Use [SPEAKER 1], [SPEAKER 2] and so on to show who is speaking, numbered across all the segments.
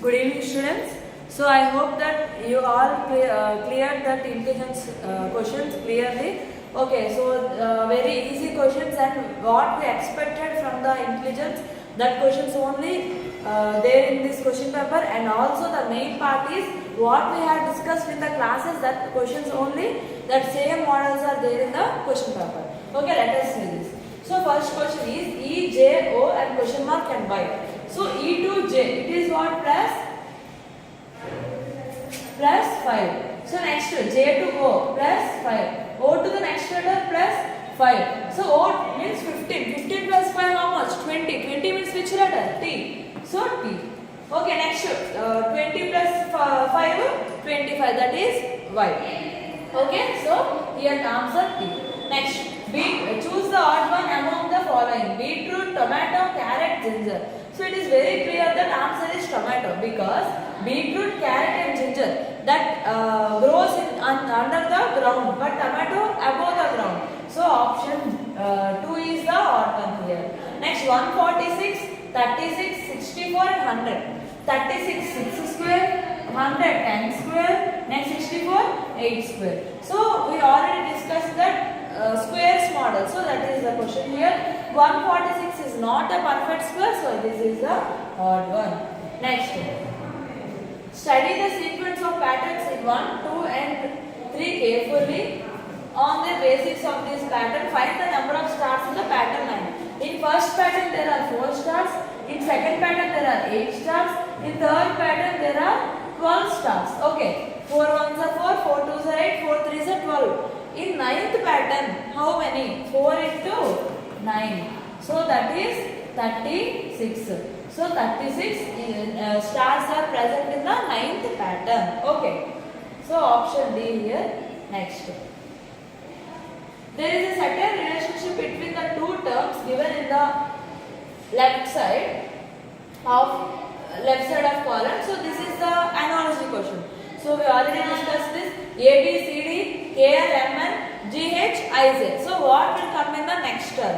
[SPEAKER 1] Good evening, students. So I hope that you all cleared that intelligence questions clearly. Okay, so very easy questions and what we expected from the intelligence, that questions only there in this question paper, and also the main part is what we have discussed in the classes, that questions only, that same models are there in the question paper. Okay, let us see this. So first question is E, J, O and question mark and Y. So E to J, it is what? Plus 5. So next J to O plus 5. O to the next letter plus 5. So O means 15. 15 plus 5 how much? 20. 20 means which letter? T. So T. Okay, next 20 plus 5, 25. That is Y. Okay, so here the answer T. Next, choose the odd one among the following: beetroot, tomato, carrot, ginger. So it is very clear that answer is tomato, because beetroot, carrot and ginger that grows under the ground, but tomato above the ground. So option 2 is the odd one here. Next, 146, 36, 64 and 100. 36 6 square, 100 10 square, next 64 8 square. So we already discussed that squares model. So that is the question here. 146 is not a perfect square, so this is the odd one. Next, study the sequence of patterns in 1, 2 and 3 carefully. On the basis of this pattern, find the number of stars in the pattern line. In first pattern there are 4 stars, in second pattern there are 8 stars, in third pattern there are 12 stars. Okay, 4 ones are 4, 4 twos are 8, 4 threes are 12. In ninth pattern, how many? 4 into 9. So that is 36. So 36 stars are present in the ninth pattern. Okay. So option D here. Next. There is a certain relationship between the two terms given in the left side of column. So this is the analogy question. So we already discussed this: A, B, C, D, K, L, M, N, G, H, I, Z. So what will come in the next term?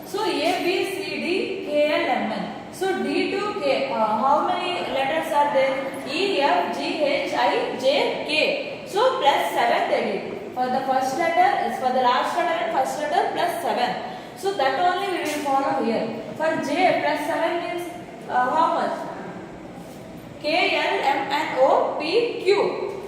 [SPEAKER 1] So A, B, C, D, K, L, M, N. So D to K, how many letters are there? E, F, G, H, I, J, K. So plus 7 they did. For the first letter, for the last letter and first letter plus 7. So that only we will follow here. For J, plus 7 means how much? K, L, M, N, O, P, Q.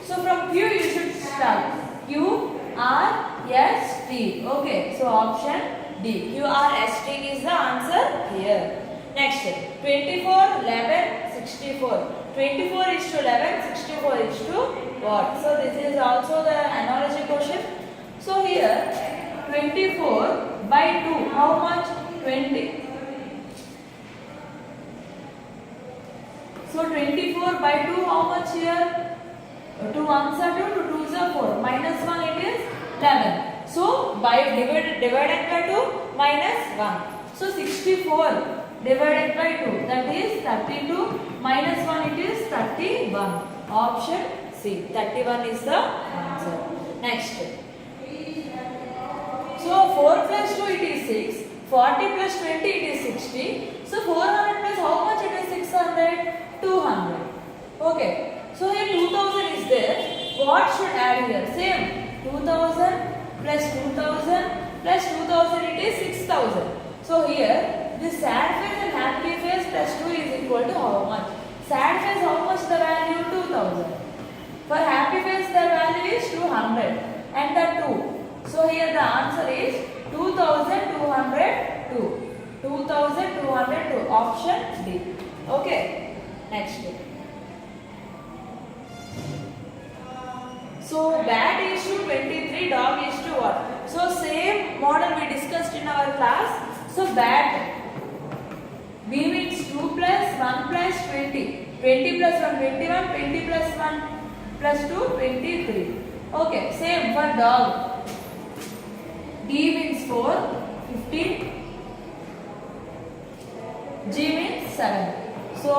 [SPEAKER 1] So from Q you should start. Q, R, S, T. Okay, so option D. Q, R, S, T is the answer here. Next, 24, 11, 64. 24 is to 11, 64 is to what? So this is also the analogy question. So here 24 by 2, how much? 20. So 24 by 2, how much here? 2 ones are 2, 2 twos are 4. Minus 1 it is 11. So by divided by 2, minus 1. So 64 divided by 2, that is 32, minus 1 it is 31. Option C, 31 is the answer. Next. So 4 plus 2 it is 6, 40 plus 20 it is 60. So 400 plus how much it is 600? 200. Okay. So here 2000 is there. What should add here? Same. 2000 plus 2000 plus 2000 it is 6000. So here this sad face and happy face plus 2 is equal to how much? Sad face, how much the value? 2000. For happy face the value is 200 and the 2. So here the answer is 2202. 2202. Option D. Okay. Next. So bat is to 23, dog is to what? So same model we discussed in our class. So bat, B means 2 plus 1 plus 20. 20 plus 1, 21. 20 plus 1 plus 2, 23. Okay, same for dog. D means 4, 15. G means 7. So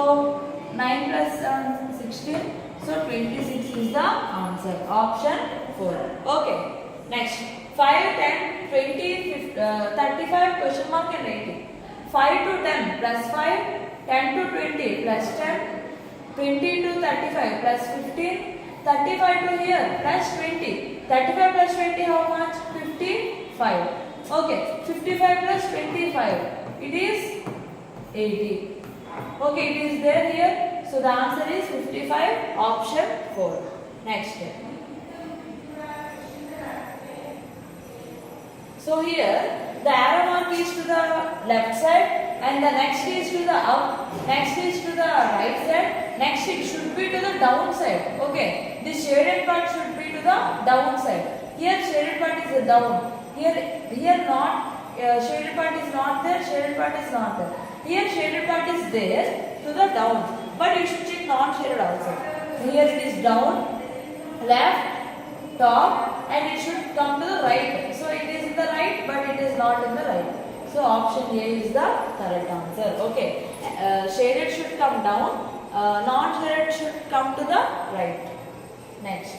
[SPEAKER 1] 9 plus 7, 16. So 26 is the answer. Option 4. Okay. Next. 5, 10, 20, 35, question mark and 80. 5 to 10 plus 5, 10 to 20 plus 10, 20 to 35 plus 15. 35 to here plus 20. 35 plus 20 how much? 55. Okay, 55 plus 25. It is 80. Okay, it is there here. So the answer is 55, option 4. Next step. So here the arrow mark is to the left side and the next is to the up, next is to the right side, next it should be to the down side. Okay, this shaded part should be to the down side. Here shaded part is the down. Here not, shaded part is not there, shaded part is not there. Here shaded part is there to the down, but you should check non-shaded also. Here it is down, left, top, and it should come to the right. So it is in the right, but it is not in the right. So option A is the correct answer. Okay, shaded should come down, non-shaded should come to the right. Next.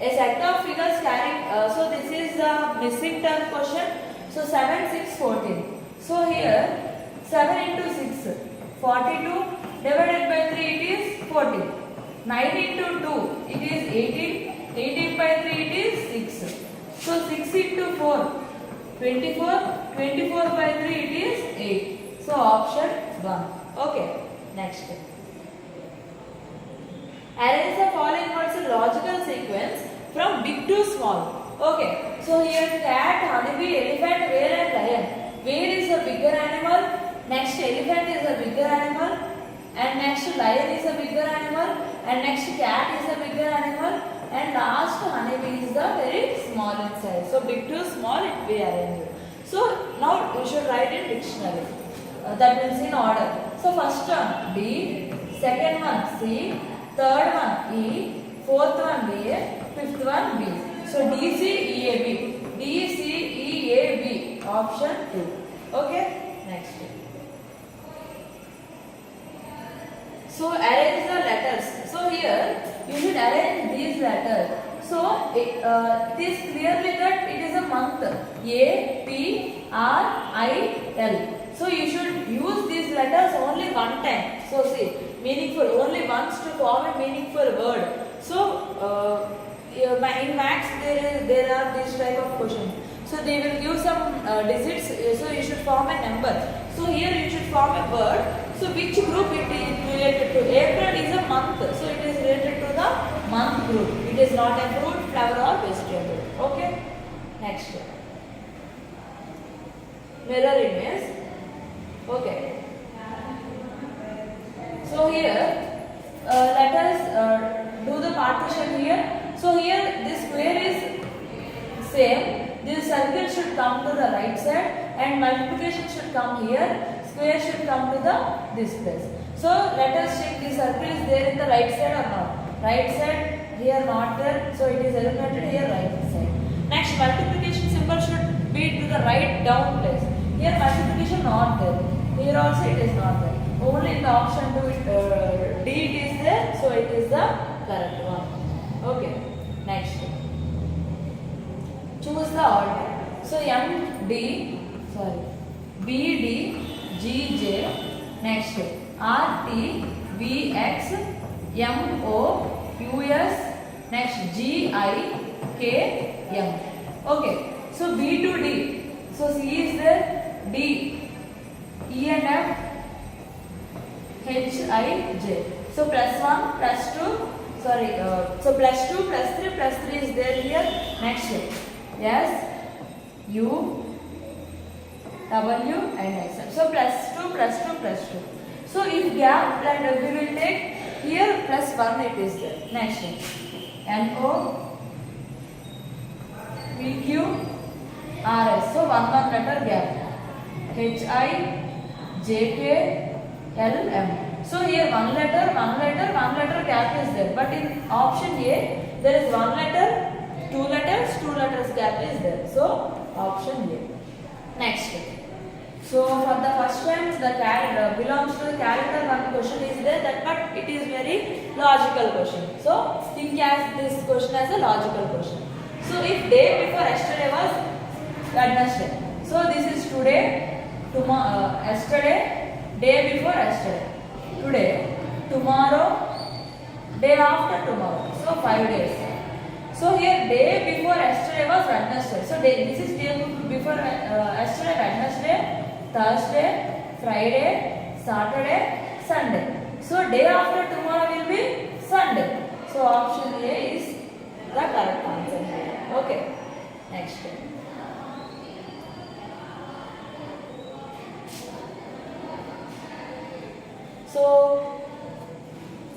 [SPEAKER 1] A set of figures carrying, so this is the missing term question. So 7, 6, 14. So here 7 into 6, 42 divided by 3 it is 40. 9 into 2 it is 18. 18 by 3 it is 6. So 6 into 4, 24. 24 by 3 it is 8. So option 1. Okay, next. Arrange the following words in logical sequence from big to small. Okay, so here cat, honeybee, elephant, whale and lion. Whale is a bigger animal, next elephant is a bigger animal, and next lion is a bigger animal, and next cat is a bigger animal, and last honeybee is the very small in size. So big to small it will be arranged. So now we should write in dictionary. That means in order. So first one B, second one C, third one E, fourth one A, fifth one B. So D, C, E, A, B. D, C, E, A, B. Option 2. Okay. Next. So arrange the letters. So here you should arrange these letters. So it is clearly that it is a month. A, P, R, I, L. So you should use these letters only one time. So see, meaningful only once to form a meaningful word. So in maths there are these type of questions. So they will give some digits. So you should form a number. So here you should form a word. So which group it is related to? April is a month. So it is related to the month group. It is not a fruit, flower or vegetable. Okay. Next. Mirror image. Okay. So here let us do the partition here. So here this square is same. This circle should come to the right side and multiplication should come here. Square should come to this place. So let us check the circle is there in the right side or not. Right side here not there. So it is eliminated here right side. Next multiplication symbol should be to the right down place. Here multiplication not there. Here also it is not there. Only in the option D it is there. So it is the correct one. Okay. Next. Choose the order. So BD, GJ, next RT, VX, MO, US, next GI, KM. Okay. So B to D. So C is there, D, E and F, H, I, J. So plus 1, plus 2. Sorry, so plus 2, plus 3 is there here. Next, S, U, W and X. So plus 2, plus 2, plus 2. So if gap, then we will take here plus 1 it is there. Next, NO, PQ, RS. So one letter gap. HI, JK, LM. So here one letter gap is there. But in option A, there is one letter, two letters gap is there. So option A. Next. So for the first time, the belongs to the character one question is there, but it is very logical question. So think as this question as a logical question. So if day before yesterday was Wednesday, so this is today, tomorrow, yesterday, day before yesterday, today, tomorrow, day after tomorrow. So 5 days. So here day before yesterday was Wednesday. So this is day before yesterday, Wednesday, Thursday, Friday, Saturday, Sunday. So day after tomorrow will be Sunday. So option A is the correct answer here. Okay. Next. So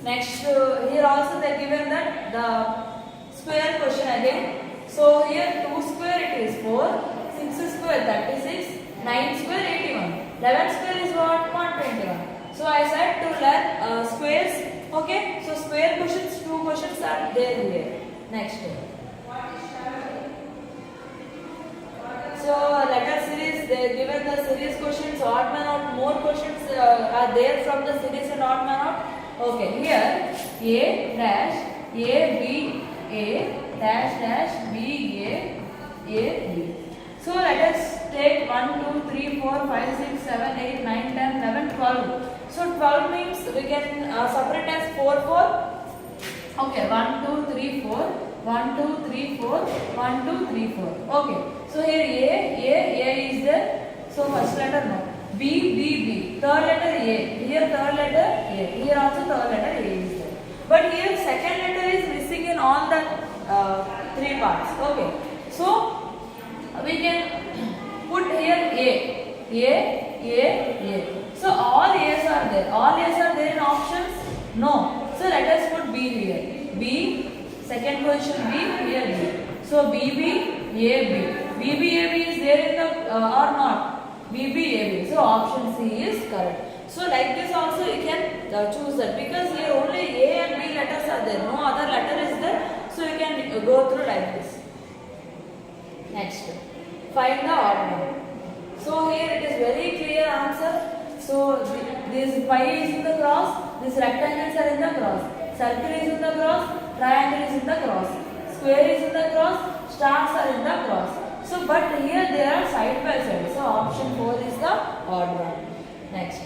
[SPEAKER 1] next here also they given that the square question again. So here 2 square it is 4, 6 square 36, 9 square 81, 11 square is what? 121. So I said to learn squares. Okay. So square questions, 2 questions are there here. Next. So letter series, they given the series questions, odd man out, more questions are there from the series and odd man out. Okay, here A dash A B A dash dash B A B. So let us take 1, 2, 3, 4, 5, 6, 7, 8, 9, 10, 11, 12. So 12 means we can separate as 4, 4. Okay, 1, 2, 3, 4. 1, 2, 3, 4. 1, 2, 3, 4. Okay. So here A is there. So first letter no. B. Third letter A. Here third letter A. Here also third letter A is there. But here second letter is missing in all the 3 parts. Okay. So we can put here A. So all A's are there. All A's are there in options? No. So let us put B here. B. Second position B, here B. So BB, AB. BB, AB is there in the or not? BB, AB. So option C is correct. So like this also you can choose that because here only A and B letters are there. No other letter is there. So you can go through like this. Next. Find the odd one. So here it is very clear answer. So this pi is in the cross. These rectangles are in the cross. Circle is in the cross. Triangle is in the cross, square is in the cross, stars are in the cross. So, but here they are side by side. So, option 4 is the odd one. Next.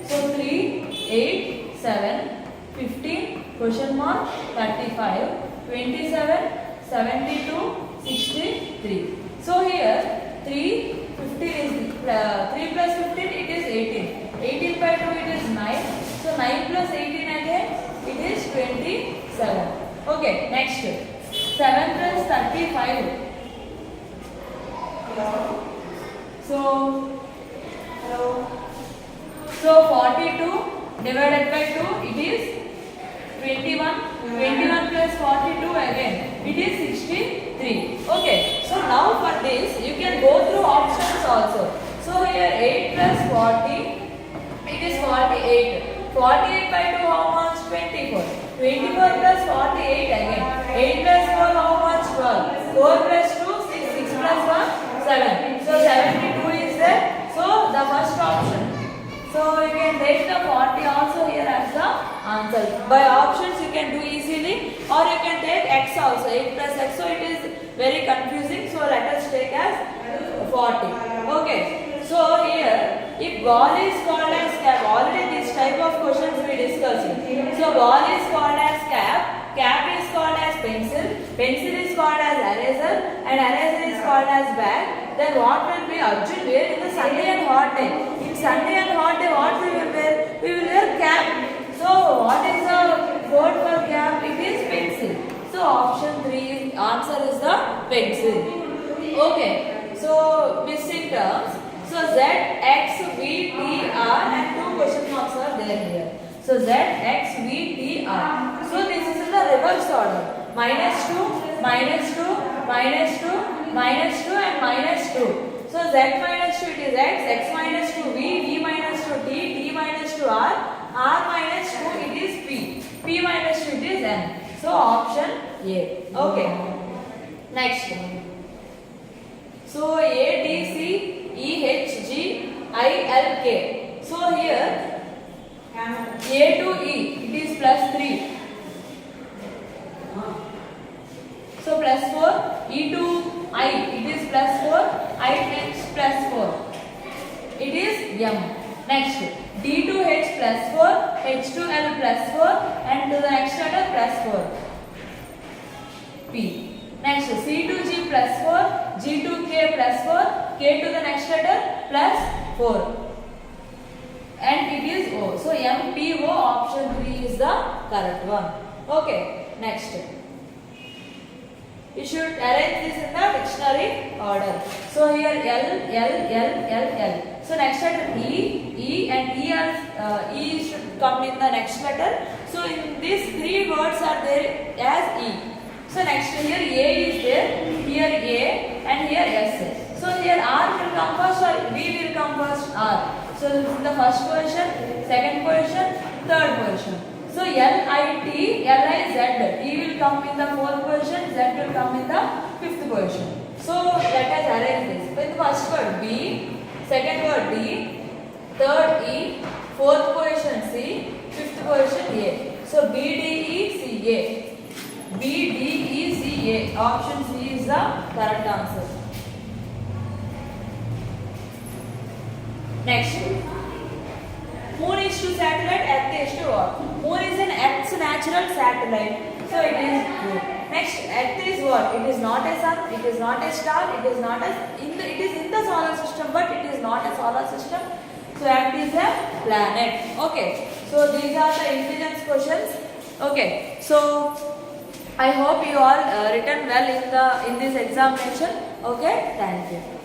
[SPEAKER 1] So, 3, 8, 7, 15, question mark, 35, 27, 72, 63. So, here 3, 15 is 3 plus 15 it is 18. 18 by 2 it is 9. So 9 plus 18 again it is 27. Okay, next. 7 plus 35. So 42 divided by 2 it is 21. 21 plus 42 again it is 63. Okay, so now for this you can go through options also. So here 8 plus 40 it is 48. 48 by 2 how much? 24. 24 plus 48 again. 8 plus 4 how much? 12. 4 plus 2 6. 6 plus 1 7. So 72 is there. So the first option. So you can take the 40 also here as the answer. By options you can do easily or you can take x also. 8 plus x. So it is very confusing. So let us take as 40. Okay. So here if ball is called as cap, already this type of questions we discussed. So ball is called as cap, cap is called as pencil, pencil is called as eraser and eraser is called as bag. Then what will be Arjun wear in the Sunday and hot day? In Sunday and hot day what we will wear? We will wear cap. So what is the word for cap? It is pencil. So option 3 answer is the pencil. Okay. So missing terms. So Z, X, V, T, R and 2 question marks are there here. So Z, X, V, T, R. So this is in the reverse order. Minus 2, minus 2, minus 2, minus 2 and minus 2. So Z minus 2 it is X, X minus 2 V, V minus 2 T, T minus 2 R, R minus 2 it is P, P minus 2 it is N. So option A. Okay. Next. So A, D, C, E, H, G, I, L, K. So here A to E it is plus 3. So plus 4. E to I, it is plus 4, I next plus 4. It is M. Next, D2H plus 4, H2L plus 4, and to the next letter plus 4. P. Next, C2G plus 4, G2K plus 4, K to the next letter plus 4. And it is O. So, MPO option 3 is the correct one. Okay, next. You should arrange this in the dictionary order. So, here L, L, L, L, L. So, next letter E, E and E should come in the next letter. So, in these 3 words are there as E. So, next here A is there, here A and here S. So, here R will come first or V will come first? R. So, this is the first position, second position, third position. So, L-I-T, L-I-Z, T will come in the 4th position, Z will come in the 5th position. So, let us arrange this. With the first word B, second word D, third E, 4th position C, 5th position A. So, B, D, E, C, A. B, D, E, C, A. Option C is the correct answer. Next. Moon is to satellite, Earth is to what? Moon is an Earth's natural satellite. So it is true. Next, Earth is what? It is not a sun, it is not a star, it is not a it is in the solar system, but it is not a solar system. So Earth is a planet. Okay. So these are the intelligence questions. Okay. So I hope you all written well in this examination. Okay. Thank you.